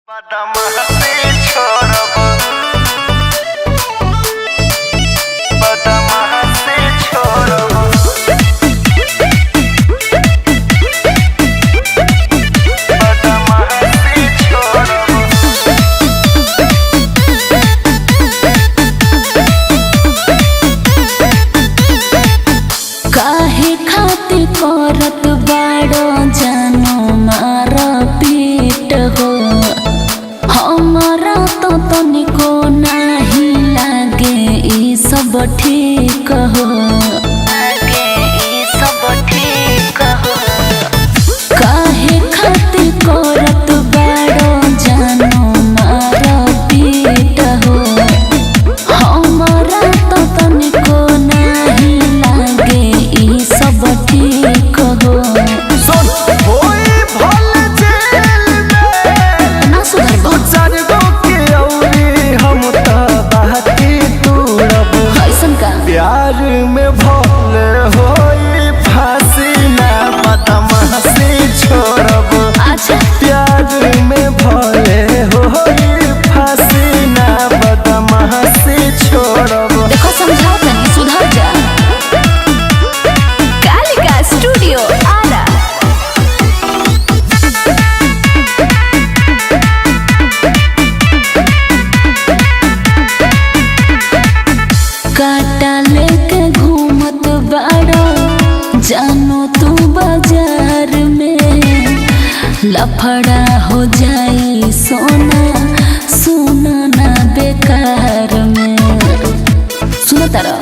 बदमाशी छोड़ब बदमाशी छोड़ब बदमाशी छोड़ब काहे खातिर करत बाड़ो जानो मार पीट हो हमारा तो तनिको नाही लागे ई सब ठीक हो काहे खातिर करत बाड़ो जानो मार पीट हो हमारा तो तनिको नाही लागे ई सब ठीक हो सुन होई भल जेल में ना सुधर दो चार गो के औरी हम त बाती तुरब ऐसन का प्यार में भले होई फांसी ना बदमाशी छोड़ब अच्छा प्यार में भले होई फांसी ना बदमाशी छोड़ब देखो समझाओ तनी सुधर जा कालिका स्टूडियो आरा काटा लेके घूमत बाड़ो जानो तू बाजार में लफड़ा हो जाई सोना सुना ना बेकार में सुनो तारा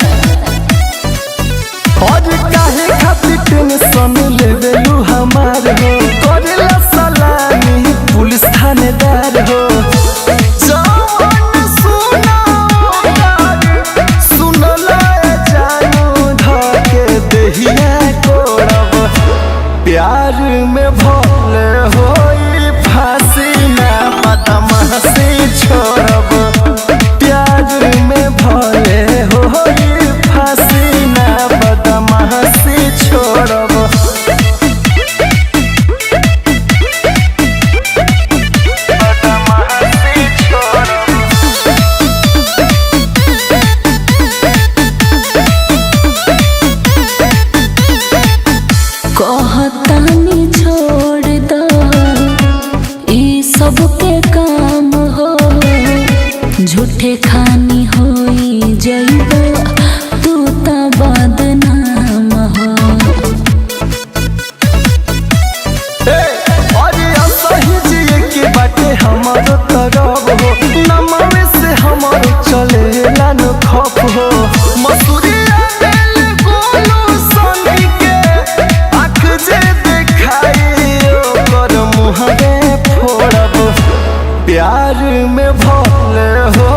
और काहे खातिर टेंशन लेवेलू हमार हो करेला सलामी पुलिस थानेदार हो जवान सुना सुनला जानू धके देहिया कोड़ब प्यार में भले होई फांसी ना बदमाशी छोड़ब प्यार में भले होई फांसी ना बदमाशी छोड़ब बदमाशी छोड़ब कहतानी छोड़ दो ई सब के काम हो झूठे खानी होई जइबो तू त बदनाम हो अरे असही जिए के बाटे हमारो तरफ हो नमवे से हमारो चलेला न खप हो मसूरिया दिल गोलू सनी के आँख जे देखाई ओकर मुँहवे फोड़ब प्यार में भले हो